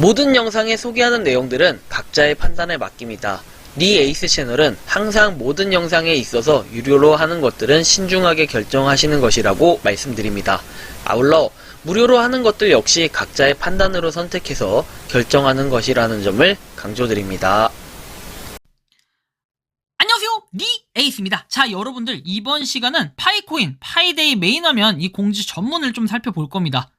모든 영상에 소개하는 내용들은 각자의 판단에 맡깁니다. 니 에이스 채널은 항상 모든 영상에 있어서 유료로 하는 것들은 신중하게 결정하시는 것이라고 말씀드립니다. 아울러 무료로 하는 것들 역시 각자의 판단으로 선택해서 결정하는 것이라는 점을 강조드립니다. 안녕하세요, 니 에이스입니다. 자, 여러분들 이번 시간은 파이코인, 파이데이 메인 화면 이 공지 전문을 좀 살펴볼 겁니다.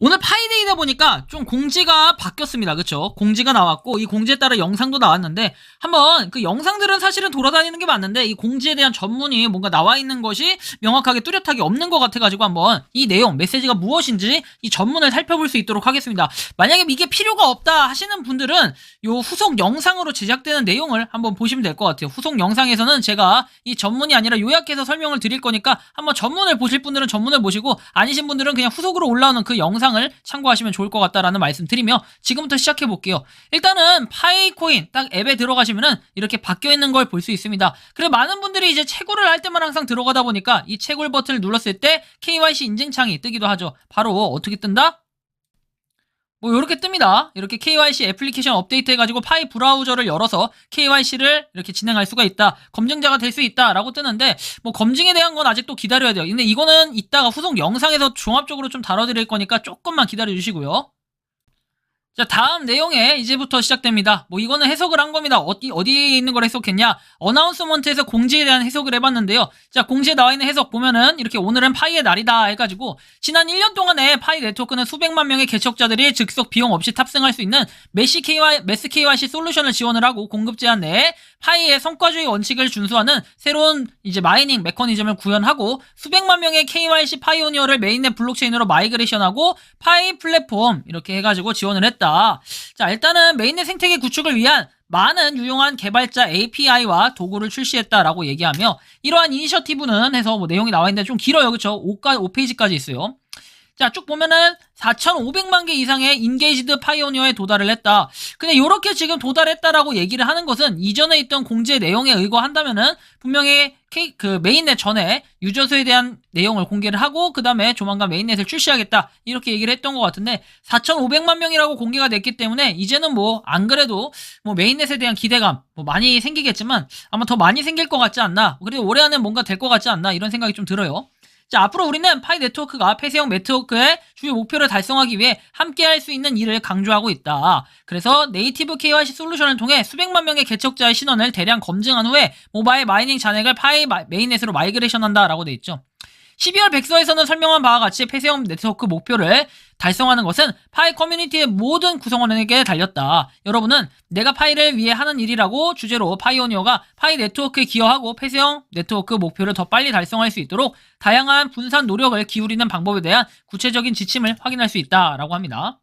오늘 파이데이다 보니까 좀 공지가 바뀌었습니다. 그쵸? 공지가 나왔고 이 공지에 따라 영상도 나왔는데 한번 그 영상들은 사실은 돌아다니는 게 맞는데 이 공지에 대한 전문이 뭔가 나와 있는 것이 명확하게 뚜렷하게 없는 것 같아가지고 한번 이 내용, 메시지가 무엇인지 이 전문을 살펴볼 수 있도록 하겠습니다. 만약에 이게 필요가 없다 하시는 분들은 요 후속 영상으로 제작되는 내용을 한번 보시면 될 것 같아요. 후속 영상에서는 제가 이 전문이 아니라 요약해서 설명을 드릴 거니까 한번 전문을 보실 분들은 전문을 보시고 아니신 분들은 그냥 후속으로 올라오는 그 영상을 참고하시면 좋을 것 같다라는 말씀 드리며 지금부터 시작해 볼게요. 일단은 파이코인 딱 앱에 들어가시면은 이렇게 바뀌어 있는 걸 볼 수 있습니다. 그리고 많은 분들이 이제 채굴을 할 때만 항상 들어가다 보니까 이 채굴 버튼을 눌렀을 때 KYC 인증창이 뜨기도 하죠. 바로 어떻게 뜬다? 뭐 이렇게 뜹니다. 이렇게 KYC 애플리케이션 업데이트 해가지고 파이 브라우저를 열어서 KYC를 이렇게 진행할 수가 있다. 검증자가 될 수 있다 라고 뜨는데 뭐 검증에 대한 건 아직 또 기다려야 돼요. 근데 이거는 이따가 후속 영상에서 종합적으로 좀 다뤄드릴 거니까 조금만 기다려 주시고요. 자, 다음 내용에 이제부터 시작됩니다. 뭐 이거는 해석을 한 겁니다. 어디에 있는 걸 해석했냐? 어나운스먼트에서 공지에 대한 해석을 해봤는데요. 자, 공지에 나와 있는 해석 보면은 이렇게 오늘은 파이의 날이다 해가지고 지난 1년 동안에 파이 네트워크는 수백만 명의 개척자들이 즉석 비용 없이 탑승할 수 있는 매스 KYC 솔루션을 지원을 하고 공급 제한 내에 파이의 성과주의 원칙을 준수하는 새로운 이제 마이닝 메커니즘을 구현하고 수백만 명의 KYC 파이오니어를 메인넷 블록체인으로 마이그레이션하고 파이 플랫폼 이렇게 해가지고 지원을 했다. 자, 일단은 메인넷 생태계 구축을 위한 많은 유용한 개발자 API와 도구를 출시했다라고 얘기하며 이러한 이니셔티브는 해서 뭐 내용이 나와 있는데 좀 길어요. 그쵸? 5페이지까지 있어요. 자, 쭉 보면은 4,500만 개 이상의 인게이지드 파이오니어에 도달을 했다. 근데 요렇게 지금 도달했다라고 얘기를 하는 것은 이전에 있던 공지의 내용에 의거한다면은 분명히 그 메인넷 전에 유저수에 대한 내용을 공개를 하고 그 다음에 조만간 메인넷을 출시하겠다 이렇게 얘기를 했던 것 같은데 4,500만 명이라고 공개가 됐기 때문에 이제는 뭐 안 그래도 뭐 메인넷에 대한 기대감 뭐 많이 생기겠지만 아마 더 많이 생길 것 같지 않나. 그리고 올해 안에 뭔가 될 것 같지 않나 이런 생각이 좀 들어요. 자, 앞으로 우리는 파이 네트워크가 폐쇄형 네트워크의 주요 목표를 달성하기 위해 함께 할 수 있는 일을 강조하고 있다. 그래서 네이티브 KYC 솔루션을 통해 수백만 명의 개척자의 신원을 대량 검증한 후에 모바일 마이닝 잔액을 파이 메인넷으로 마이그레이션한다 라고 돼 있죠. 12월 백서에서는 설명한 바와 같이 폐쇄형 네트워크 목표를 달성하는 것은 파이 커뮤니티의 모든 구성원에게 달렸다. 여러분은 내가 파이를 위해 하는 일이라고 주제로 파이오니어가 파이 네트워크에 기여하고 폐쇄형 네트워크 목표를 더 빨리 달성할 수 있도록 다양한 분산 노력을 기울이는 방법에 대한 구체적인 지침을 확인할 수 있다라고 합니다.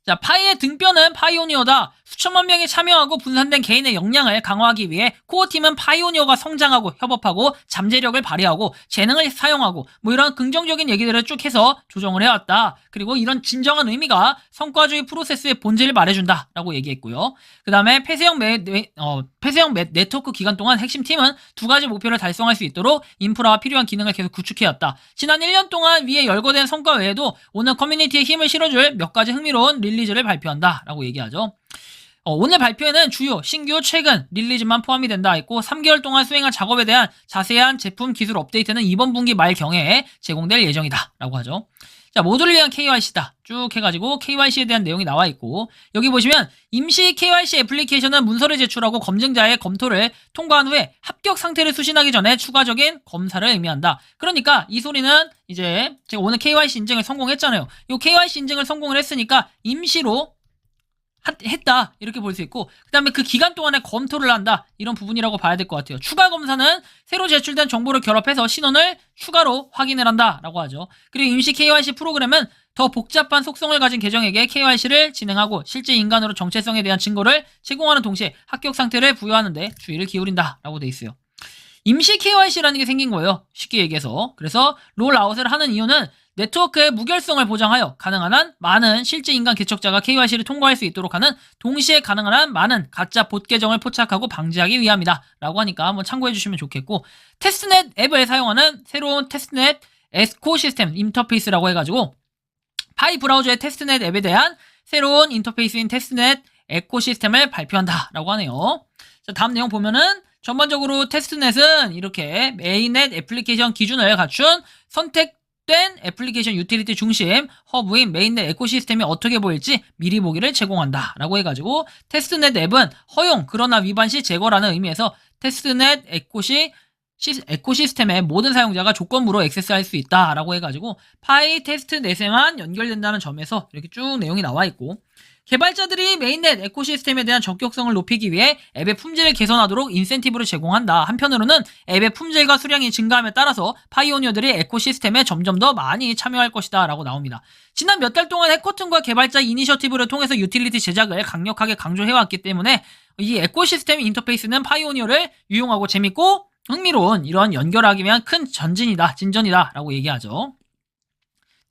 자, 파이의 등뼈는 파이오니어다. 수천만 명이 참여하고 분산된 개인의 역량을 강화하기 위해 코어팀은 파이오니어가 성장하고 협업하고 잠재력을 발휘하고 재능을 사용하고 뭐 이런 긍정적인 얘기들을 쭉 해서 조정을 해왔다. 그리고 이런 진정한 의미가 성과주의 프로세스의 본질을 말해준다 라고 얘기했고요. 그 다음에 폐쇄형 네트워크 기간 동안 핵심팀은 두 가지 목표를 달성할 수 있도록 인프라와 필요한 기능을 계속 구축해왔다. 지난 1년 동안 위에 열거된 성과 외에도 오늘 커뮤니티에 힘을 실어줄 몇 가지 흥미로운 릴리즈를 발표한다 라고 얘기하죠. 오늘 발표에는 주요, 신규, 최근 릴리즈만 포함이 된다 했고 3개월 동안 수행할 작업에 대한 자세한 제품 기술 업데이트는 이번 분기 말경에 제공될 예정이다 라고 하죠. 자, 모두를 위한 KYC다 쭉 해가지고 KYC에 대한 내용이 나와 있고 여기 보시면 임시 KYC 애플리케이션은 문서를 제출하고 검증자의 검토를 통과한 후에 합격 상태를 수신하기 전에 추가적인 검사를 의미한다. 그러니까 이 소리는 이제 제가 오늘 KYC 인증을 성공했잖아요. 이 KYC 인증을 성공을 했으니까 임시로 했다 이렇게 볼 수 있고 그 다음에 그 기간 동안에 검토를 한다 이런 부분이라고 봐야 될 것 같아요. 추가 검사는 새로 제출된 정보를 결합해서 신원을 추가로 확인을 한다 라고 하죠. 그리고 임시 KYC 프로그램은 더 복잡한 속성을 가진 계정에게 KYC를 진행하고 실제 인간으로 정체성에 대한 증거를 제공하는 동시에 합격 상태를 부여하는 데 주의를 기울인다 라고 돼 있어요. 임시 KYC라는 게 생긴 거예요. 쉽게 얘기해서. 그래서 롤아웃을 하는 이유는 네트워크의 무결성을 보장하여 가능한 한 많은 실제 인간 개척자가 KYC를 통과할 수 있도록 하는 동시에 가능한 한 많은 가짜 봇 계정을 포착하고 방지하기 위함이다 라고 하니까 한번 참고해 주시면 좋겠고 테스트넷 앱을 사용하는 새로운 테스트넷 에코시스템 인터페이스라고 해가지고 파이 브라우저의 테스트넷 앱에 대한 새로운 인터페이스인 테스트넷 에코시스템을 발표한다라고 하네요. 자, 다음 내용 보면은 전반적으로 테스트넷은 이렇게 메인넷 애플리케이션 기준을 갖춘 선택된 애플리케이션 유틸리티 중심 허브인 메인넷 에코시스템이 어떻게 보일지 미리 보기를 제공한다 라고 해가지고 테스트넷 앱은 허용 그러나 위반 시 제거라는 의미에서 테스트넷 에코시스템의 모든 사용자가 조건부로 액세스할 수 있다라고 해가지고 파이 테스트넷에만 연결된다는 점에서 이렇게 쭉 내용이 나와 있고, 개발자들이 메인넷 에코시스템에 대한 적격성을 높이기 위해 앱의 품질을 개선하도록 인센티브를 제공한다. 한편으로는 앱의 품질과 수량이 증가함에 따라서 파이오니어들이 에코시스템에 점점 더 많이 참여할 것이다 라고 나옵니다. 지난 몇 달 동안 해커톤과 개발자 이니셔티브를 통해서 유틸리티 제작을 강력하게 강조해왔기 때문에 이 에코시스템 인터페이스는 파이오니어를 유용하고 재밌고 흥미로운 이런 연결하기 위한 큰 진전이다 라고 얘기하죠.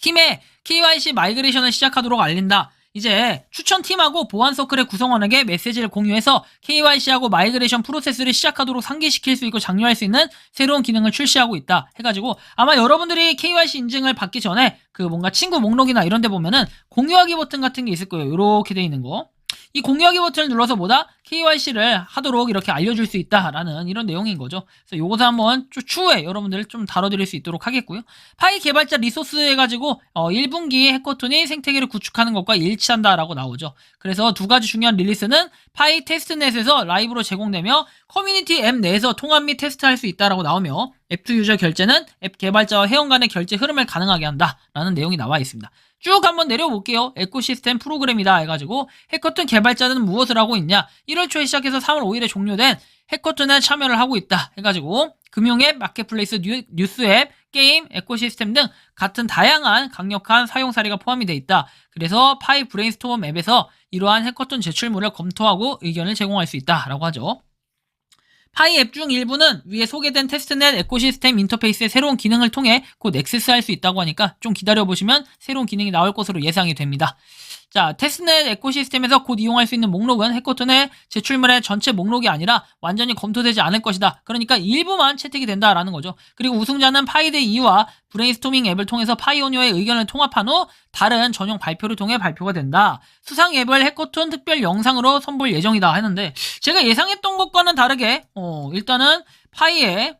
팀의 KYC 마이그레이션을 시작하도록 알린다. 이제 추천팀하고 보안서클의 구성원에게 메시지를 공유해서 KYC하고 마이그레이션 프로세스를 시작하도록 상기시킬 수 있고 장려할 수 있는 새로운 기능을 출시하고 있다 해가지고, 아마 여러분들이 KYC 인증을 받기 전에 그 뭔가 친구 목록이나 이런 데 보면은 공유하기 버튼 같은 게 있을 거예요. 이렇게 돼 있는 거. 이 공유하기 버튼을 눌러서 뭐다? KYC를 하도록 이렇게 알려줄 수 있다라는 이런 내용인 거죠. 그래서 요것을 한번 추후에 여러분들 좀 다뤄드릴 수 있도록 하겠고요. 파이 개발자 리소스 해가지고 1분기 해커톤이 생태계를 구축하는 것과 일치한다라고 나오죠. 그래서 두 가지 중요한 릴리스는 파이 테스트넷에서 라이브로 제공되며 커뮤니티 앱 내에서 통합 및 테스트할 수 있다라고 나오며 앱2 유저 결제는 앱 개발자와 회원 간의 결제 흐름을 가능하게 한다라는 내용이 나와 있습니다. 쭉 한번 내려볼게요. 에코시스템 프로그램이다 해가지고 해커톤 개발자는 무엇을 하고 있냐, 1월 초에 시작해서 3월 5일에 종료된 해커톤에 참여를 하고 있다 해가지고 금융앱, 마켓플레이스, 뉴스앱, 게임, 에코시스템 등 같은 다양한 강력한 사용 사례가 포함이 되어 있다. 그래서 파이 브레인스토어 앱에서 이러한 해커톤 제출물을 검토하고 의견을 제공할 수 있다라고 하죠. 파이 앱 중 일부는 위에 소개된 테스트넷 에코시스템 인터페이스의 새로운 기능을 통해 곧 액세스할 수 있다고 하니까 좀 기다려보시면 새로운 기능이 나올 것으로 예상이 됩니다. 자, 테스트넷 에코시스템에서 곧 이용할 수 있는 목록은 해커톤의 제출물의 전체 목록이 아니라 완전히 검토되지 않을 것이다. 그러니까 일부만 채택이 된다라는 거죠. 그리고 우승자는 파이데이 2와 브레인스토밍 앱을 통해서 파이오니어의 의견을 통합한 후 다른 전용 발표를 통해 발표가 된다. 수상 앱을 해커톤 특별 영상으로 선보일 예정이다 했는데, 제가 예상했던 것과는 다르게 일단은 파이의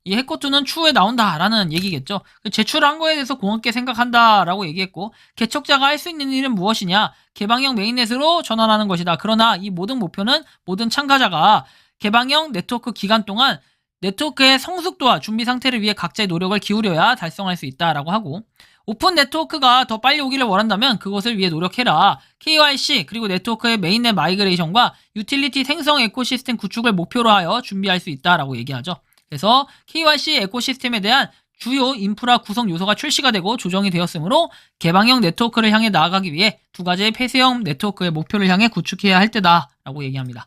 이 해커톤은 추후에 나온다라는 얘기겠죠. 제출한 거에 대해서 고맙게 생각한다라고 얘기했고, 개척자가 할 수 있는 일은 무엇이냐? 개방형 메인넷으로 전환하는 것이다. 그러나 이 모든 목표는 모든 참가자가 개방형 네트워크 기간 동안 네트워크의 성숙도와 준비 상태를 위해 각자의 노력을 기울여야 달성할 수 있다라고 하고, 오픈 네트워크가 더 빨리 오기를 원한다면 그것을 위해 노력해라. KYC 그리고 네트워크의 메인넷 마이그레이션과 유틸리티 생성 에코시스템 구축을 목표로 하여 준비할 수 있다라고 얘기하죠. 그래서 KYC 에코시스템에 대한 주요 인프라 구성 요소가 출시가 되고 조정이 되었으므로 개방형 네트워크를 향해 나아가기 위해 두 가지의 폐쇄형 네트워크의 목표를 향해 구축해야 할 때다라고 얘기합니다.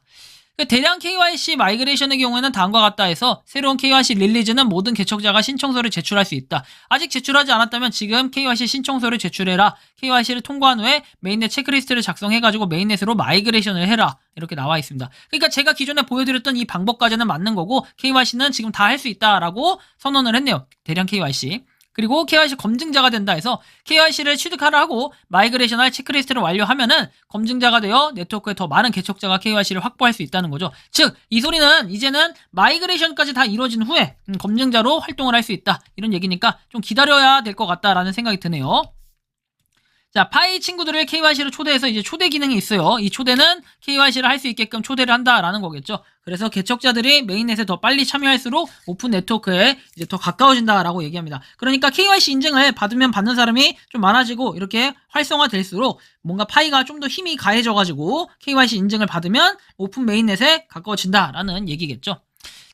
대량 KYC 마이그레이션의 경우에는 다음과 같다 해서 새로운 KYC 릴리즈는 모든 개척자가 신청서를 제출할 수 있다. 아직 제출하지 않았다면 지금 KYC 신청서를 제출해라. KYC를 통과한 후에 메인넷 체크리스트를 작성해가지고 메인넷으로 마이그레이션을 해라. 이렇게 나와 있습니다. 그러니까 제가 기존에 보여드렸던 이 방법까지는 맞는 거고 KYC는 지금 다 할 수 있다라고 선언을 했네요. 대량 KYC. 그리고 KYC 검증자가 된다 해서 KYC를 취득하라 하고 마이그레이션할 체크리스트를 완료하면은 검증자가 되어 네트워크에 더 많은 개척자가 KYC를 확보할 수 있다는 거죠. 즉, 이 소리는 이제는 마이그레이션까지 다 이루어진 후에 검증자로 활동을 할 수 있다. 이런 얘기니까 좀 기다려야 될 것 같다라는 생각이 드네요. 자, 파이 친구들을 KYC로 초대해서 이제 초대 기능이 있어요. 이 초대는 KYC를 할 수 있게끔 초대를 한다라는 거겠죠. 그래서 개척자들이 메인넷에 더 빨리 참여할수록 오픈 네트워크에 이제 더 가까워진다라고 얘기합니다. 그러니까 KYC 인증을 받으면 받는 사람이 좀 많아지고 이렇게 활성화될수록 뭔가 파이가 좀 더 힘이 가해져가지고 KYC 인증을 받으면 오픈 메인넷에 가까워진다라는 얘기겠죠.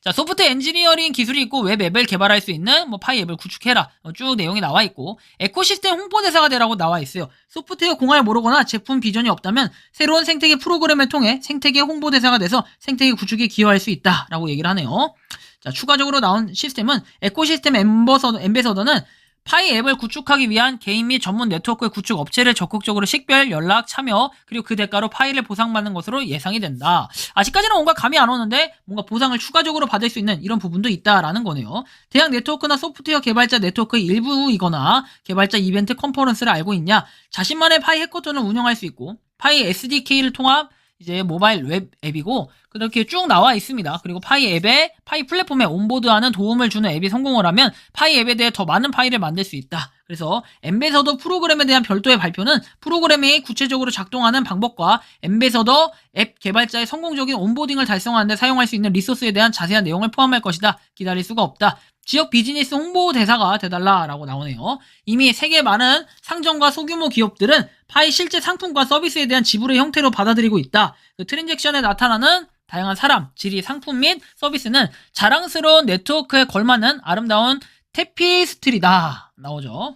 자, 소프트 엔지니어링 기술이 있고 웹 앱을 개발할 수 있는 파이 앱을 구축해라. 쭉 내용이 나와 있고, 에코시스템 홍보대사가 되라고 나와 있어요. 소프트웨어 공학을 모르거나 제품 비전이 없다면 새로운 생태계 프로그램을 통해 생태계 홍보대사가 돼서 생태계 구축에 기여할 수 있다라고 얘기를 하네요. 자, 추가적으로 나온 시스템은 에코시스템 엠베서더는 파이 앱을 구축하기 위한 개인 및 전문 네트워크 구축 업체를 적극적으로 식별, 연락, 참여, 그리고 그 대가로 파일을 보상받는 것으로 예상이 된다. 아직까지는 뭔가 감이 안 오는데 뭔가 보상을 추가적으로 받을 수 있는 이런 부분도 있다라는 거네요. 대학 네트워크나 소프트웨어 개발자 네트워크의 일부이거나 개발자 이벤트 컨퍼런스를 알고 있냐? 자신만의 파이 해커톤을 운영할 수 있고 파이 SDK를 통합 이제 모바일 웹 앱이고 그렇게 쭉 나와 있습니다. 그리고 파이 앱에 파이 플랫폼에 온보드하는 도움을 주는 앱이 성공을 하면 파이 앱에 대해 더 많은 파일을 만들 수 있다. 그래서 엠베서더 프로그램에 대한 별도의 발표는 프로그램이 구체적으로 작동하는 방법과 엠베서더 앱 개발자의 성공적인 온보딩을 달성하는 데 사용할 수 있는 리소스에 대한 자세한 내용을 포함할 것이다. 기다릴 수가 없다. 지역 비즈니스 홍보 대사가 돼달라라고 나오네요. 이미 세계 많은 상점과 소규모 기업들은 파이 실제 상품과 서비스에 대한 지불의 형태로 받아들이고 있다. 그 트랜잭션에 나타나는 다양한 사람, 질의, 상품 및 서비스는 자랑스러운 네트워크에 걸맞는 아름다운 테피스트리다. 나오죠.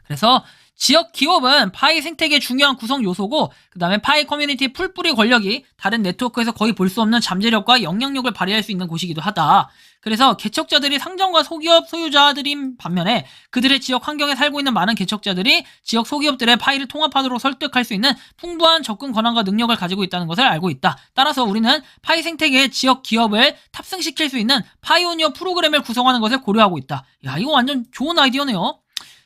그래서 지역 기업은 파이 생태계의 중요한 구성 요소고 그 다음에 파이 커뮤니티의 풀뿌리 권력이 다른 네트워크에서 거의 볼 수 없는 잠재력과 영향력을 발휘할 수 있는 곳이기도 하다. 그래서 개척자들이 상점과 소기업 소유자들인 반면에 그들의 지역 환경에 살고 있는 많은 개척자들이 지역 소기업들의 파이를 통합하도록 설득할 수 있는 풍부한 접근 권한과 능력을 가지고 있다는 것을 알고 있다. 따라서 우리는 파이 생태계의 지역 기업을 탑승시킬 수 있는 파이오니어 프로그램을 구성하는 것을 고려하고 있다. 야, 이거 완전 좋은 아이디어네요.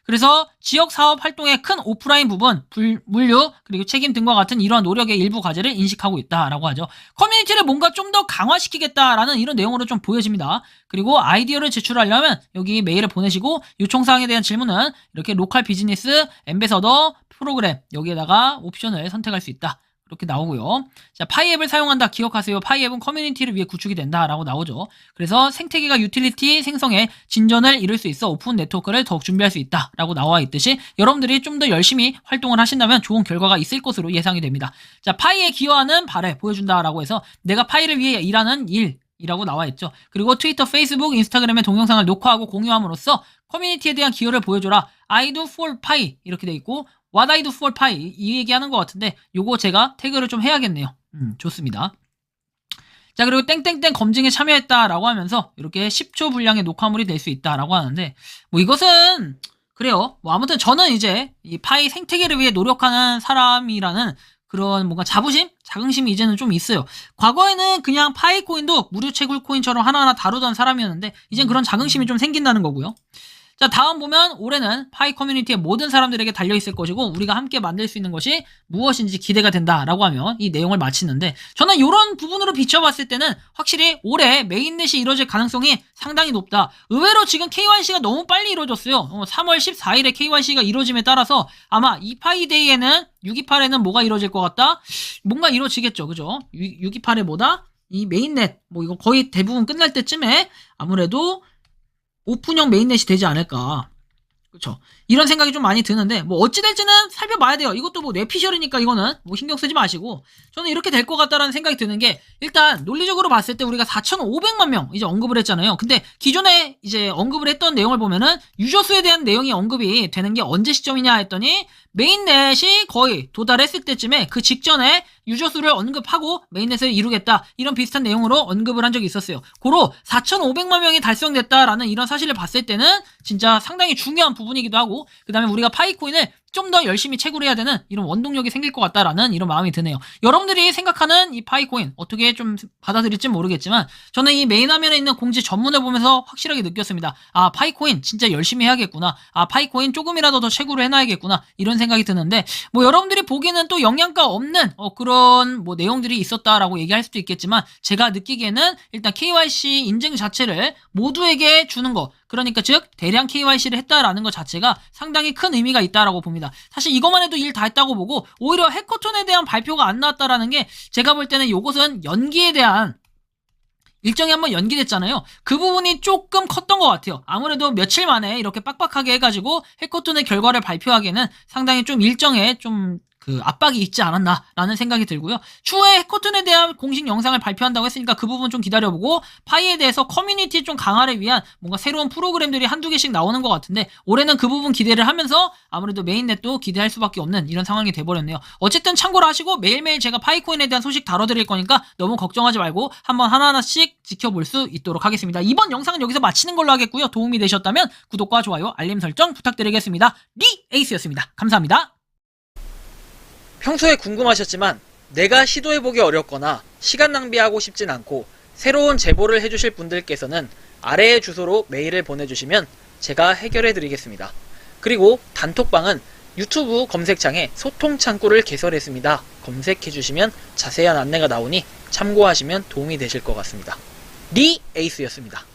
그래서 지역 사업 활동의 큰 오프라인 부분, 물류, 그리고 책임 등과 같은 이러한 노력의 일부 과제를 인식하고 있다라고 하죠. 커뮤니티를 뭔가 좀 더 강화시키겠다라는 이런 내용으로 좀 보여집니다. 그리고 아이디어를 제출하려면 여기 메일을 보내시고 요청사항에 대한 질문은 이렇게 로컬 비즈니스 엠베서더 프로그램 여기에다가 옵션을 선택할 수 있다. 이렇게 나오고요. 자, 파이 앱을 사용한다. 기억하세요. 파이 앱은 커뮤니티를 위해 구축이 된다라고 나오죠. 그래서 생태계가 유틸리티 생성에 진전을 이룰 수 있어 오픈 네트워크를 더욱 준비할 수 있다라고 나와 있듯이 여러분들이 좀 더 열심히 활동을 하신다면 좋은 결과가 있을 것으로 예상이 됩니다. 자, 파이에 기여하는 바를 보여준다라고 해서 내가 파이를 위해 일하는 일이라고 나와 있죠. 그리고 트위터, 페이스북, 인스타그램에 동영상을 녹화하고 공유함으로써 커뮤니티에 대한 기여를 보여줘라. I do for pie 이렇게 돼 있고 What I do for pie 이 얘기하는 것 같은데 요거 제가 태그를 좀 해야겠네요. 좋습니다. 자, 그리고 땡땡땡 검증에 참여했다라고 하면서 이렇게 10초 분량의 녹화물이 될 수 있다라고 하는데 뭐 이것은 그래요. 뭐 아무튼 저는 이제 이 파이 생태계를 위해 노력하는 사람이라는 그런 뭔가 자긍심이 이제는 좀 있어요. 과거에는 그냥 파이코인도 무료 채굴 코인처럼 하나하나 다루던 사람이었는데 이젠 그런 자긍심이 좀 생긴다는 거고요. 자, 다음 보면 올해는 파이 커뮤니티의 모든 사람들에게 달려있을 것이고 우리가 함께 만들 수 있는 것이 무엇인지 기대가 된다라고 하면 이 내용을 마치는데 저는 이런 부분으로 비춰봤을 때는 확실히 올해 메인넷이 이루어질 가능성이 상당히 높다. 의외로 지금 KYC가 너무 빨리 이루어졌어요. 3월 14일에 KYC가 이루어짐에 따라서 아마 이 파이데이에는 628에는 뭐가 이루어질 것 같다? 뭔가 이루어지겠죠. 그죠? 628에 뭐다? 이 메인넷 뭐 이거 거의 대부분 끝날 때쯤에 아무래도 오픈형 메인넷이 되지 않을까. 그쵸. 이런 생각이 좀 많이 드는데, 뭐, 어찌 될지는 살펴봐야 돼요. 이것도 뭐, 뇌피셜이니까 이거는 뭐, 신경 쓰지 마시고. 저는 이렇게 될 것 같다라는 생각이 드는 게, 일단, 논리적으로 봤을 때 우리가 4,500만 명 이제 언급을 했잖아요. 근데 기존에 이제 언급을 했던 내용을 보면은, 유저 수에 대한 내용이 언급이 되는 게 언제 시점이냐 했더니, 메인넷이 거의 도달했을 때쯤에 그 직전에 유저 수를 언급하고 메인넷을 이루겠다. 이런 비슷한 내용으로 언급을 한 적이 있었어요. 고로 4,500만 명이 달성됐다라는 이런 사실을 봤을 때는 진짜 상당히 중요한 부분이기도 하고 그 다음에 우리가 파이코인을 좀 더 열심히 채굴해야 되는 이런 원동력이 생길 것 같다라는 이런 마음이 드네요. 여러분들이 생각하는 이 파이코인 어떻게 좀 받아들일지 모르겠지만 저는 이 메인 화면에 있는 공지 전문을 보면서 확실하게 느꼈습니다. 아, 파이코인 진짜 열심히 해야겠구나. 아, 파이코인 조금이라도 더 채굴을 해놔야겠구나. 이런 생각이 드는데 뭐 여러분들이 보기에는 또 영양가 없는 그런 뭐 내용들이 있었다라고 얘기할 수도 있겠지만 제가 느끼기에는 일단 KYC 인증 자체를 모두에게 주는 거 그러니까 즉 대량 KYC를 했다라는 것 자체가 상당히 큰 의미가 있다라고 봅니다. 사실 이것만 해도 일 다 했다고 보고 오히려 해커톤에 대한 발표가 안 나왔다라는 게 제가 볼 때는 요것은 연기에 대한 일정이 한번 연기됐잖아요. 그 부분이 조금 컸던 것 같아요. 아무래도 며칠 만에 이렇게 빡빡하게 해가지고 해커톤의 결과를 발표하기에는 상당히 좀 일정에 좀 그 압박이 있지 않았나라는 생각이 들고요. 추후에 해커톤에 대한 공식 영상을 발표한다고 했으니까 그 부분 좀 기다려보고 파이에 대해서 커뮤니티 좀 강화를 위한 뭔가 새로운 프로그램들이 한두 개씩 나오는 것 같은데 올해는 그 부분 기대를 하면서 아무래도 메인넷도 기대할 수밖에 없는 이런 상황이 돼버렸네요. 어쨌든 참고를 하시고 매일매일 제가 파이코인에 대한 소식 다뤄드릴 거니까 너무 걱정하지 말고 한번 하나하나씩 지켜볼 수 있도록 하겠습니다. 이번 영상은 여기서 마치는 걸로 하겠고요. 도움이 되셨다면 구독과 좋아요, 알림 설정 부탁드리겠습니다. 리 에이스였습니다. 감사합니다. 평소에 궁금하셨지만 내가 시도해보기 어렵거나 시간 낭비하고 싶진 않고 새로운 제보를 해주실 분들께서는 아래의 주소로 메일을 보내주시면 제가 해결해드리겠습니다. 그리고 단톡방은 유튜브 검색창에 소통 창구를 개설했습니다. 검색해주시면 자세한 안내가 나오니 참고하시면 도움이 되실 것 같습니다. 리 에이스였습니다.